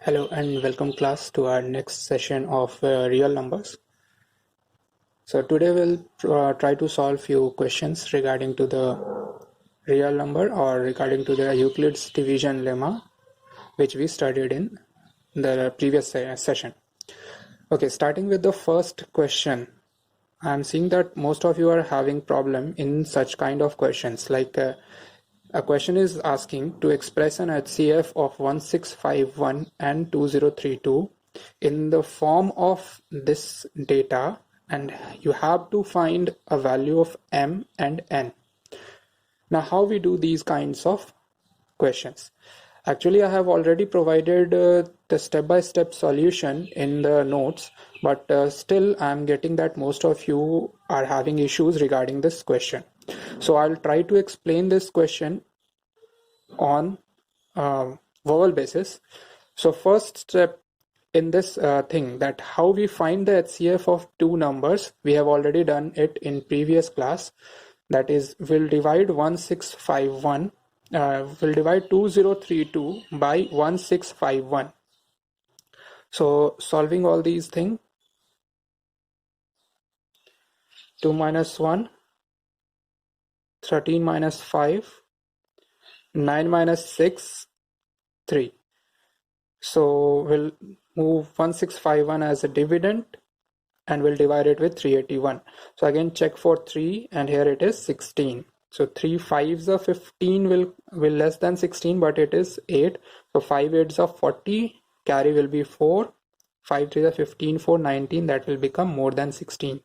Hello and welcome class to our next session of real numbers. So today we'll try to solve few questions regarding to the real number or regarding to the Euclid's division lemma, which we studied in the previous session. Okay, starting with the first question. I'm seeing that most of you are having problem in such kind of questions, like a question is asking to express an HCF of 1651 and 2032 in the form of this data, and you have to find a value of m and n. Now, how we do these kinds of questions? Actually, I have already provided the step-by-step solution in the notes, but still I'm getting that most of you are having issues regarding this question. So I'll try to explain this question on verbal basis. So first step in this thing, that how we find the HCF of two numbers, we have already done it in previous class. That is, we'll divide 1651, we'll divide 2032 by 1651. So solving all these things, 2 minus 1, 13 minus 5, 9 minus 6, 3. So we'll move 1651 as a dividend and we'll divide it with 381. So again check for 3 and here it is 16. So 3 5s are 15 will less than 16, but it is 8. So 5 8s are 40, carry will be 4, 5 3s are 15, 4 19, that will become more than 16.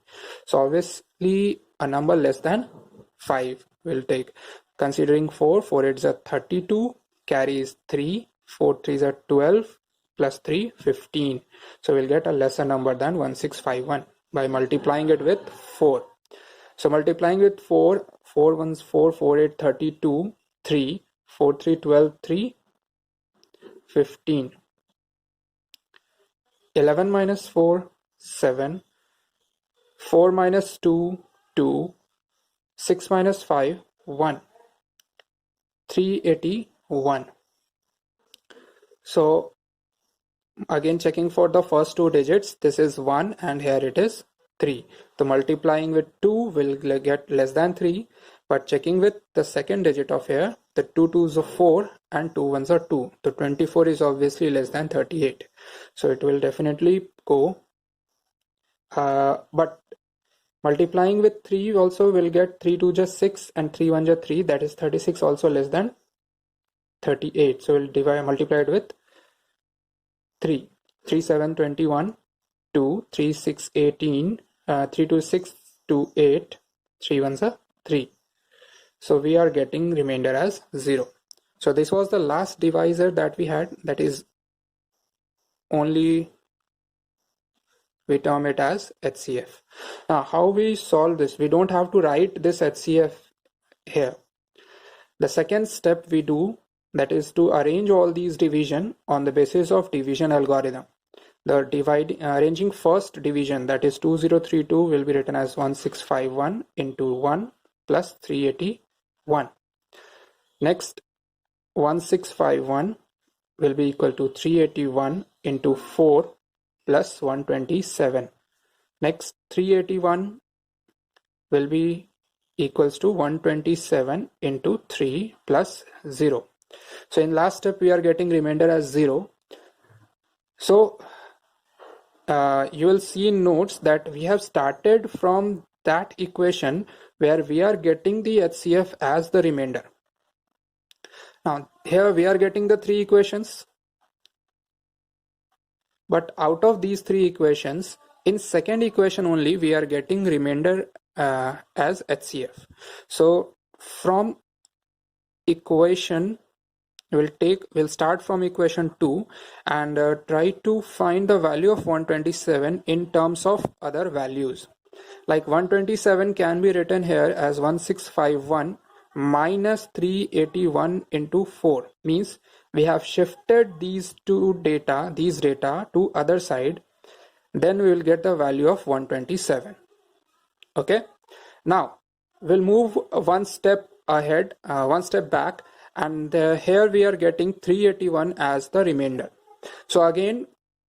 So obviously a number less than 5 will take. Considering 4 8s are 32, carry is 3, 4 3s are 12, plus 3 15. So we'll get a lesser number than 1651 by multiplying it with 4. So multiplying with 4, 4 1s 4, 4 8 32, 3, 4 3 12, 3 15. 11 minus 4 7, 4 minus 2 2, 6 minus 5 1, 381. So again checking for the first two digits, this is 1 and here it is 3. So multiplying with 2 will get less than 3, but checking with the second digit of here, the 2 2s are 4 and 2 1s are 2. So 24 is obviously less than 38. So it will definitely go. But multiplying with 3 also will get 3 2 just 6 and 3 1 just 3, that is 36, also less than 38. So we'll multiply it with 3, 3 7 21, 2, 3 6 18, 3 2 6 2 8, 3 1s are 3. So we are getting remainder as 0. So this was the last divisor that we had, that is only we term it as HCF. Now how we solve this? We don't have to write this HCF here. The second step we do, that is to arrange all these division on the basis of division algorithm. The arranging first division, that is 2032, will be written as 1651 into 1 plus 381. Next, 1651 will be equal to 381 into 4 plus 127. Next, 381 will be equals to 127 into 3 plus 0. So in last step we are getting remainder as 0. So you will see in notes that we have started from that equation where we are getting the HCF as the remainder. Now here we are getting the three equations, but out of these three equations, in second equation only we are getting remainder as HCF. So from equation we'll start from equation 2 and try to find the value of 127 in terms of other values. Like 127 can be written here as 1651 minus 381 into 4, means we have shifted these data to other side, then we will get the value of 127. Okay, now we'll move one step ahead, one step back, and here we are getting 381 as the remainder. So again,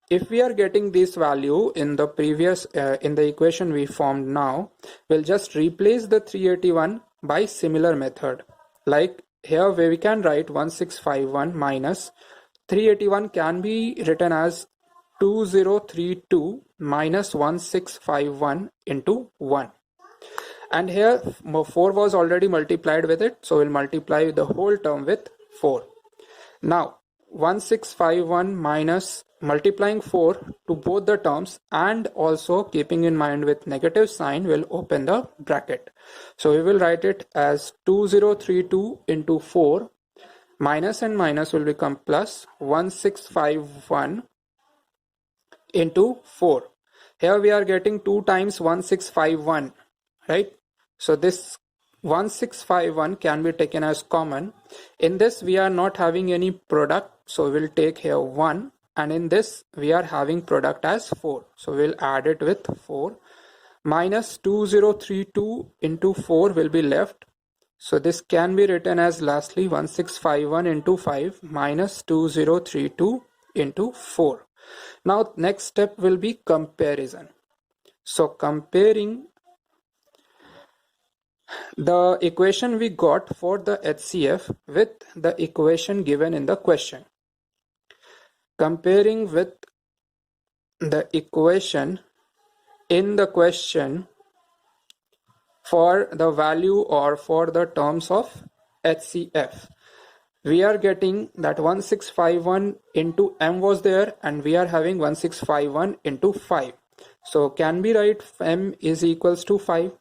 if we are getting this value in the previous in the equation we formed now, we'll just replace the 381 by similar method. Like here where we can write 1651 minus 381 can be written as 2032 minus 1651 into 1. And here 4 was already multiplied with it, so we'll multiply the whole term with 4. Now 1651 minus multiplying 4 to both the terms and also keeping in mind with negative sign will open the bracket. So we will write it as 2032 into 4, minus and minus will become plus 1651 into 4. Here we are getting 2 times 1651, right? So this 1651 can be taken as common. In this we are not having any product, so we'll take here 1, and in this we are having product as 4, so we'll add it with 4. Minus 2032 into 4 will be left, so this can be written as lastly 1651 into 5 minus 2032 into 4. Now next step will be comparison. So comparing the equation we got for the HCF with the equation given in the question. Comparing with the equation in the question for the value or for the terms of HCF. We are getting that 1651 into m was there, and we are having 1651 into 5. So can we write m is equals to 5?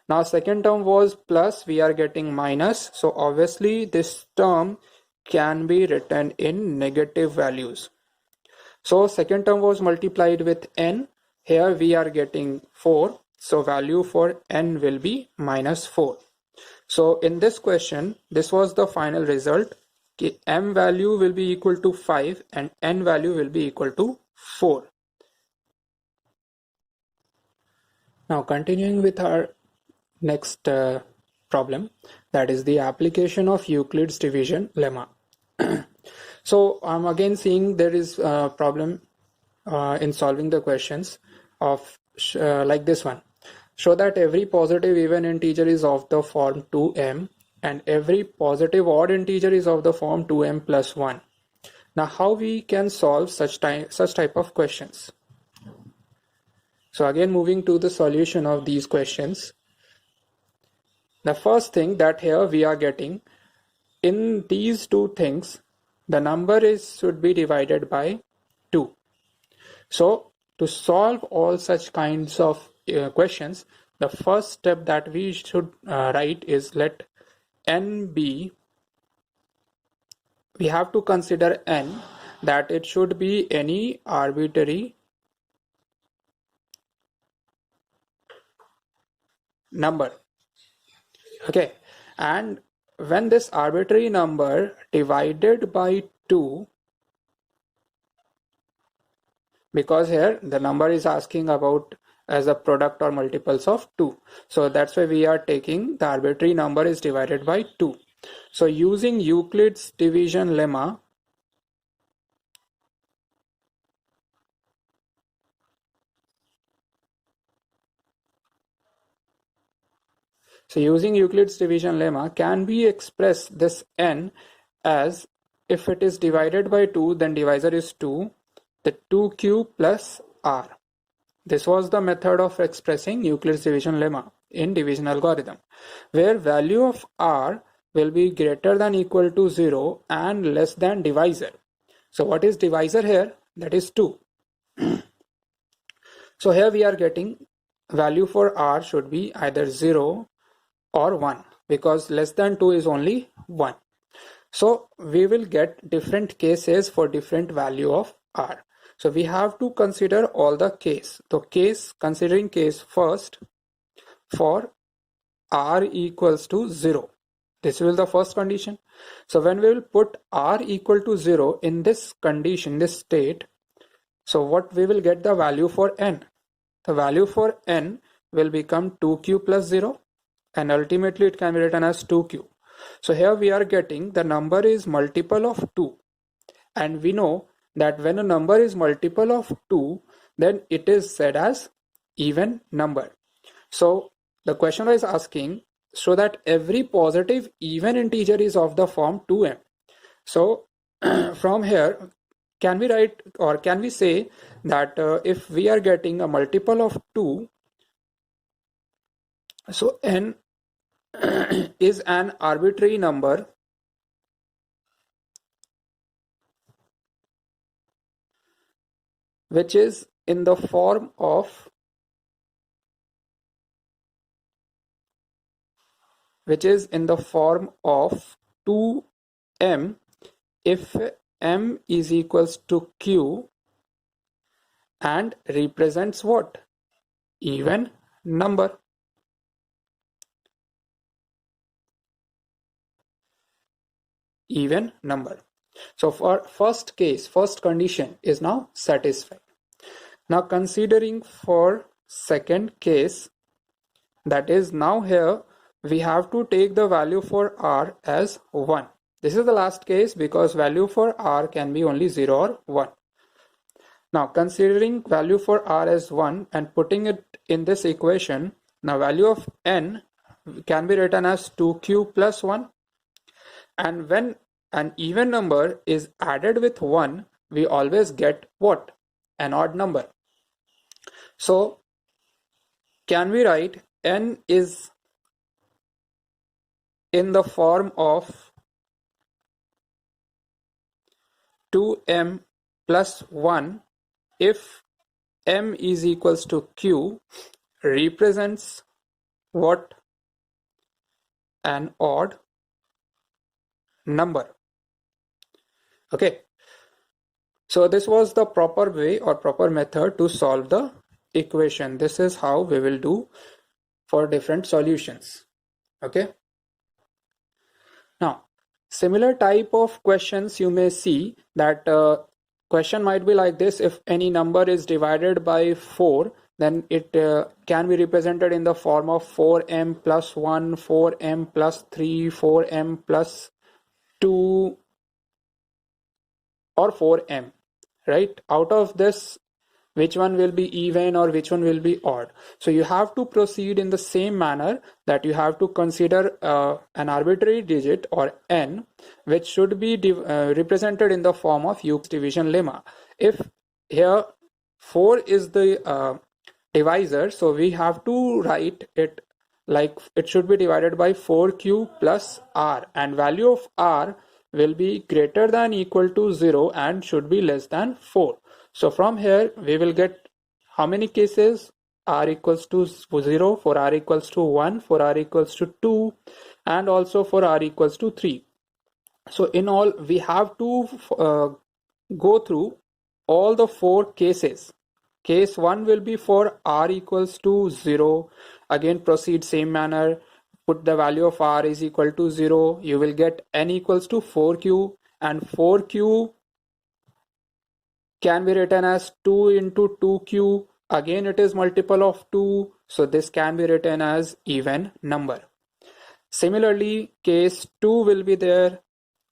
Now second term was plus, we are getting minus, so obviously this term can be written in negative values. So second term was multiplied with n, here we are getting 4, so value for n will be minus 4. So in this question, this was the final result. M value will be equal to 5 and n value will be equal to 4. Now continuing with our next problem, that is the application of Euclid's division lemma. So I'm again seeing there is a problem in solving the questions of like this one. Show that every positive even integer is of the form 2m and every positive odd integer is of the form 2m plus 1. Now how we can solve such type of questions? So again moving to the solution of these questions. The first thing that here we are getting, in these two things the number should be divided by 2. So to solve all such kinds of questions, the first step that we should write is let n be, we have to consider n that it should be any arbitrary number. Okay, and when this arbitrary number divided by 2, because here the number is asking about as a product or multiples of 2, so that's why we are taking the arbitrary number is divided by 2. So using Euclid's division lemma, can we express this n as, if it is divided by 2 then divisor is 2, the 2q plus r. This was the method of expressing Euclid's division lemma in division algorithm, where value of r will be greater than equal to 0 and less than divisor. So what is divisor here? That is 2. So here we are getting value for r should be either 0 or 1, because less than 2 is only 1. So we will get different cases for different value of r. So we have to consider all the case. So considering case first for r equals to 0. This will be the first condition. So when we will put r equal to 0 in this condition, this state, so what we will get the value for n? The value for n will become 2q plus 0, and ultimately it can be written as 2q. So here we are getting the number is multiple of 2, and we know that when a number is multiple of 2, then it is said as even number. So the question is asking, so that every positive even integer is of the form 2m. So from here, can we write, or can we say that if we are getting a multiple of 2, so n is an arbitrary number which is in the form of 2m if m is equals to q and represents what? Even number. Even number. So for first case, first condition is now satisfied. Now considering for second case, that is now here we have to take the value for r as 1. This is the last case because value for r can be only 0 or 1. Now considering value for r as 1 and putting it in this equation, now value of n can be written as 2q plus 1, and when an even number is added with 1, we always get what? An odd number. So can we write n is in the form of 2m plus 1 if m is equals to q represents what? An odd number. Okay, so this was the proper way or proper method to solve the equation. This is how we will do for different solutions. Okay, now similar type of questions you may see that question might be like this: if any number is divided by 4, then it can be represented in the form of 4m plus 1, 4m plus 3, 4m plus 2 or 4m, right? Out of this, which one will be even or which one will be odd? So you have to proceed in the same manner that you have to consider an arbitrary digit or n, which should be represented in the form of Euclid's division lemma. If here 4 is the divisor, so we have to write it like it should be divided by 4q plus r, and value of r will be greater than equal to 0 and should be less than 4. So from here we will get how many cases? R equals to 0, for r equals to 1, for r equals to 2, and also for r equals to 3. So in all we have to go through all the 4 cases. Case 1 will be for r equals to 0. Again proceed same manner. Put the value of r is equal to 0. You will get n equals to 4q, and 4q can be written as 2 into 2q. Again it is multiple of 2, so this can be written as even number. Similarly, case 2 will be there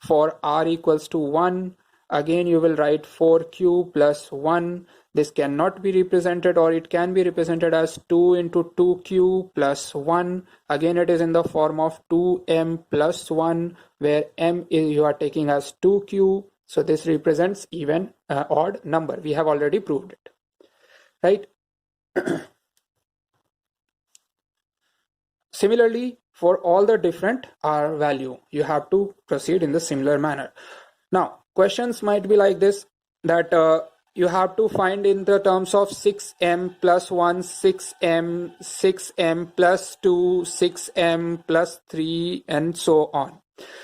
for r equals to 1. Again you will write 4q plus 1. This cannot be represented, or it can be represented as 2 into 2q plus 1. Again it is in the form of 2m plus 1, where m is you are taking as 2q. So this represents even odd number. We have already proved it, right? Similarly, for all the different r value, you have to proceed in the similar manner. Now, questions might be like this, that you have to find in the terms of 6m plus 1, 6m, 6m plus 2, 6m plus 3, and so on.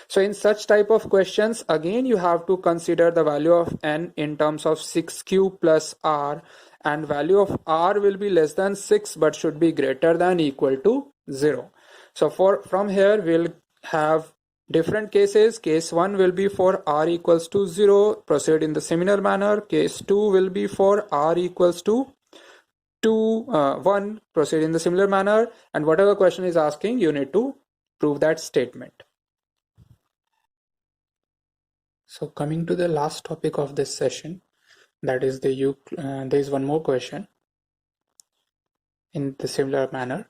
So in such type of questions, again you have to consider the value of n in terms of 6q plus r, and value of r will be less than 6 but should be greater than equal to 0. So from here we'll have different cases. Case 1 will be for r equals to 0, proceed in the similar manner. Case 2 will be for r equals to 1, proceed in the similar manner, and whatever question is asking, you need to prove that statement. So coming to the last topic of this session, that is there is one more question in the similar manner,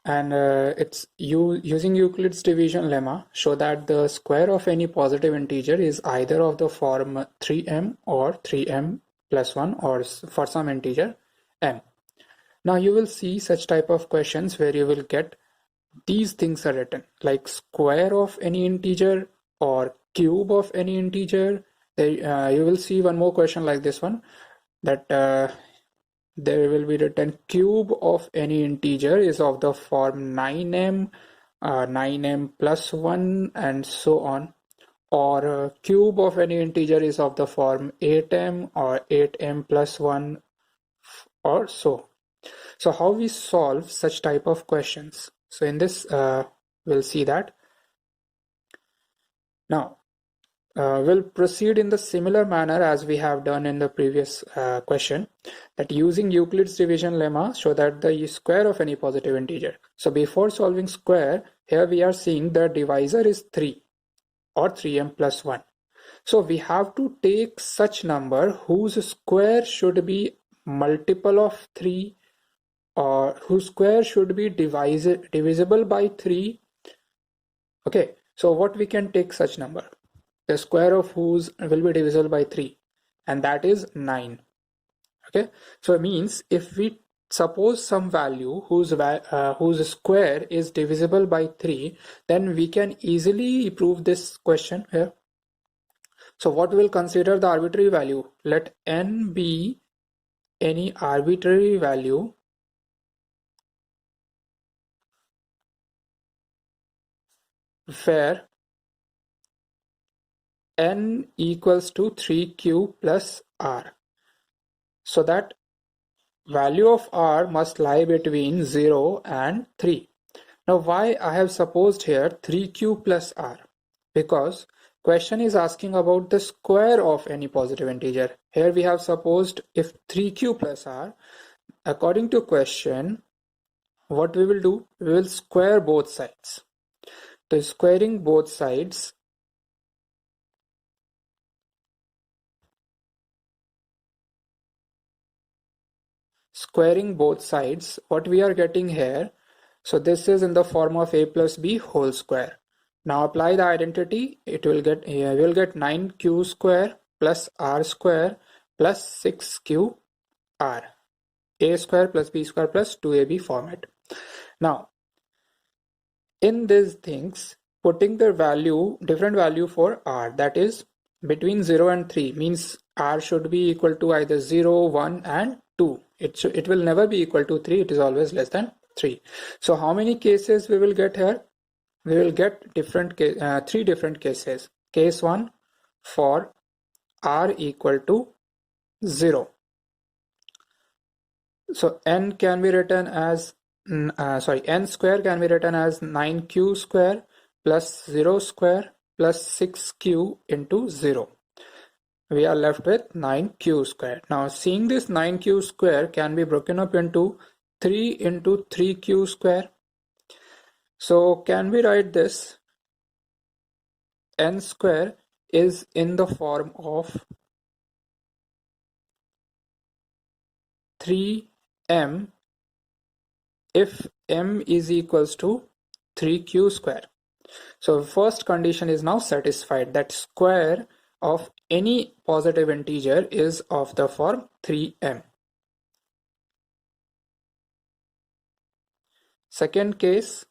and it's using Euclid's division lemma, show that the square of any positive integer is either of the form 3m or 3m plus 1 or for some integer m. Now you will see such type of questions where you will get these things are written like square of any integer or cube of any integer. You will see one more question like this one, that there will be written cube of any integer is of the form 9m, 9m plus 1 and so on, or cube of any integer is of the form 8m or 8m plus 1 or so. So how we solve such type of questions? So in this we'll see that. Now we'll proceed in the similar manner as we have done in the previous question, that using Euclid's division lemma show that the square of any positive integer. So before solving square, here we are seeing the divisor is 3 or 3m plus 1. So we have to take such number whose square should be multiple of 3 or whose square should be divisible by 3. Okay, so what we can take such number? The square of whose will be divisible by 3, and that is 9. Okay, so it means if we suppose some value whose square is divisible by 3, then we can easily prove this question here. So what we will consider the arbitrary value? Let n be any arbitrary value where n equals to 3q plus r. So that value of r must lie between 0 and 3. Now why I have supposed here 3q plus r? Because question is asking about the square of any positive integer. Here we have supposed if 3q plus r, according to question, what we will do? We will square both sides. So squaring both sides, what we are getting here, so this is in the form of a plus b whole square. Now apply the identity, it will get, we will get 9q square plus r square plus 6q r, a square plus b square plus 2ab format. Now in these things, putting the value, different value for r, that is between 0 and 3, means r should be equal to either 0, 1 and 2. It will never be equal to 3, it is always less than 3. So how many cases we will get here? We will get three different cases. Case 1, for r equal to 0. So n can be written as n square can be written as 9q square plus 0 square plus 6q into 0. We are left with 9q square. Now seeing this 9q square can be broken up into 3 into 3q square. So can we write this? N square is in the form of 3m if m is equals to 3q square. So first condition is now satisfied, that square of any positive integer is of the form 3m. Second case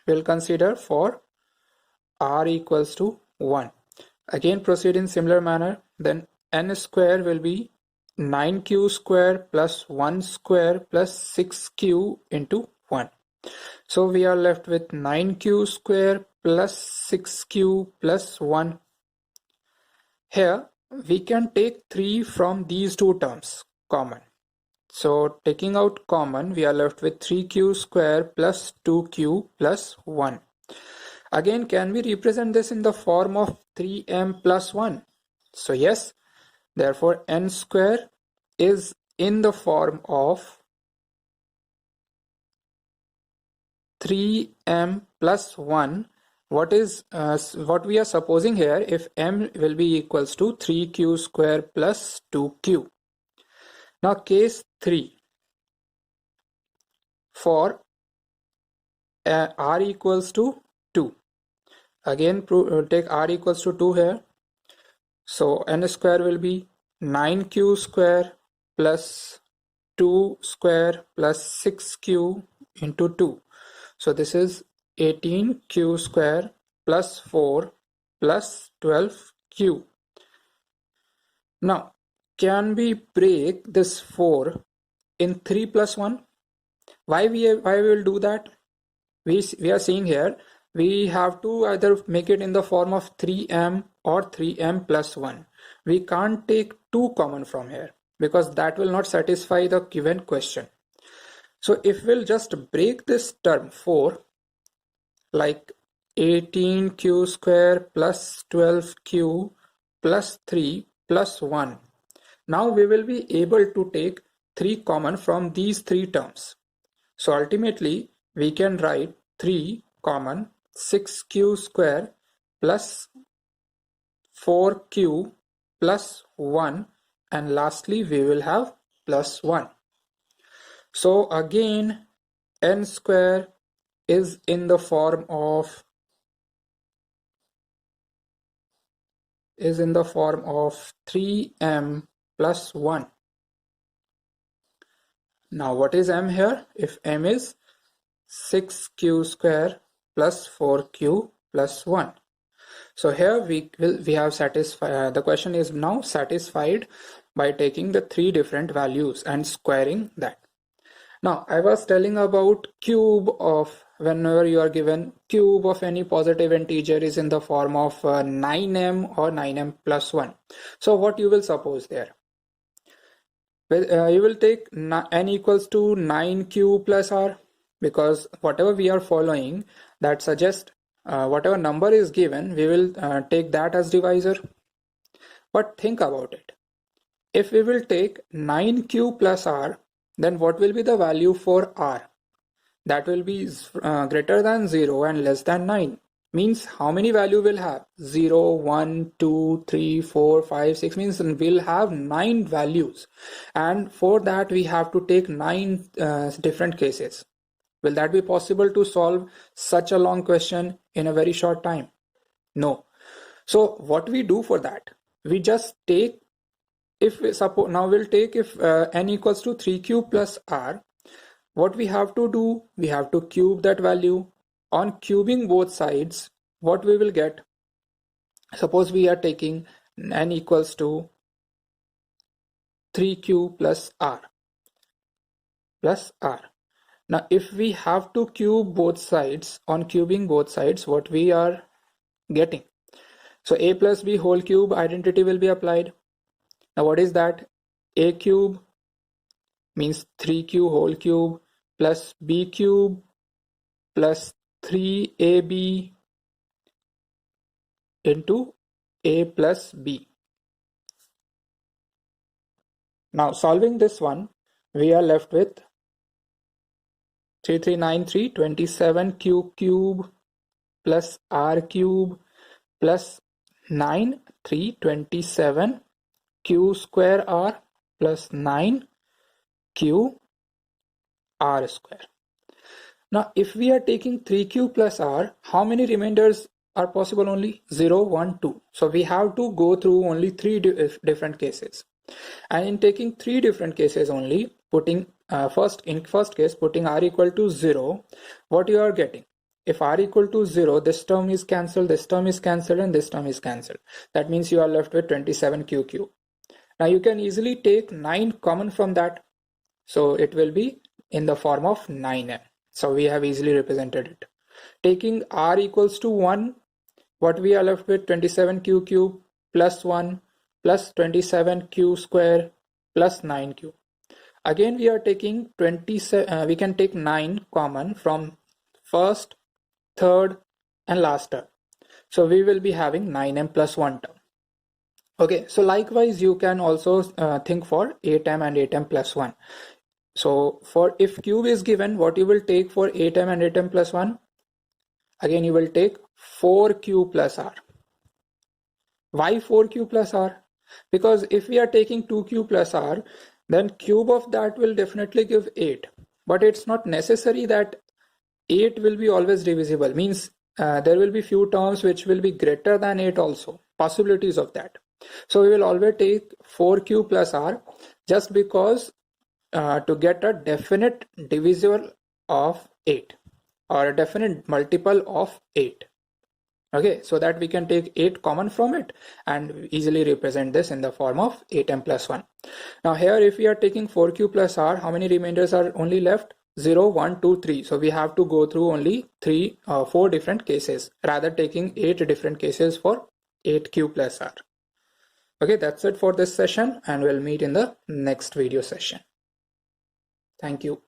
we'll consider for r equals to 1. Again proceed in similar manner, then n square will be 9q square plus 1 square plus 6q into 1. So we are left with 9q square plus 6q plus 1. Here we can take 3 from these two terms common. So taking out common, we are left with 3q square plus 2q plus 1. Again, can we represent this in the form of 3m plus 1? So yes, therefore n square is in the form of 3m plus 1, what we are supposing here, if m will be equals to 3q square plus 2q. Now case 3, for r equals to 2. Again take r equals to 2 here. So n square will be 9q square plus 2 square plus 6q into 2. So this is 18q square plus 4 plus 12q. Now, can we break this 4 in 3 plus 1? Why we will do that? We are seeing here, we have to either make it in the form of 3m or 3m plus 1. We can't take 2 common from here because that will not satisfy the given question. So if we'll just break this term 4, like 18q square plus 12q plus 3 plus 1. Now we will be able to take 3 common from these 3 terms. So ultimately we can write 3 common 6q square plus 4q plus 1, and lastly we will have plus 1. So again n square is in the form of 3m plus 1. Now what is m here? If m is 6q square plus 4q plus 1. So here we have satisfied, the question is now satisfied by taking the 3 different values and squaring that. Now I was telling about cube of, whenever you are given cube of any positive integer is in the form of 9m or 9m plus 1. So what you will suppose there? Well, you will take n equals to 9q plus r, because whatever we are following, that suggests whatever number is given, we will take that as divisor. But think about it. If we will take 9q plus r, then what will be the value for r? That will be greater than 0 and less than 9. Means how many value will have? 0, 1, 2, 3, 4, 5, 6, means we'll have 9 values. And for that we have to take 9 different cases. Will that be possible to solve such a long question in a very short time? No. So what we do for that? We just take, if we suppose, now we'll take if n equals to 3q plus r, what we have to do, we have to cube that value. On cubing both sides, what we will get, suppose we are taking n equals to 3q plus r. Now if we have to cube both sides, on cubing both sides, what we are getting? So a plus b whole cube identity will be applied. Now what is that? A cube means 3q whole cube plus b cube plus 3ab into a plus b. Now solving this one, we are left with 3393 27q cube plus r cube plus 9 327 q square r plus 9 q r square. Now if we are taking 3q plus r, how many remainders are possible? Only 0, 1, 2. So we have to go through only 3 different cases. And in taking 3 different cases only, putting first case putting r equal to 0, what you are getting? If r equal to 0, this term is cancelled, this term is cancelled, and this term is cancelled. That means you are left with 27q cube. Now you can easily take 9 common from that. So it will be in the form of 9m. So we have easily represented it. Taking r equals to 1, what we are left with? 27q cube plus 1 plus 27q square plus 9q. Again we are taking 27, we can take 9 common from first, third and last term. So we will be having 9m plus 1 term. Okay, so likewise you can also think for 8m and 8m plus 1. So for if cube is given, what you will take for 8m and 8m plus 1? again you will take 4q plus r. Why 4q plus r? Because if we are taking 2q plus r, then cube of that will definitely give 8. But it's not necessary that 8 will be always divisible. Means there will be few terms which will be greater than 8 also. Possibilities of that. So we will always take 4q plus r just because to get a definite divisible of 8 or a definite multiple of 8. Okay, so that we can take 8 common from it and easily represent this in the form of 8m plus 1. Now here if we are taking 4q plus r, how many remainders are only left? 0, 1, 2, 3. So we have to go through only 4 different cases rather taking 8 different cases for 8q plus r. Okay, that's it for this session and we'll meet in the next video session. Thank you.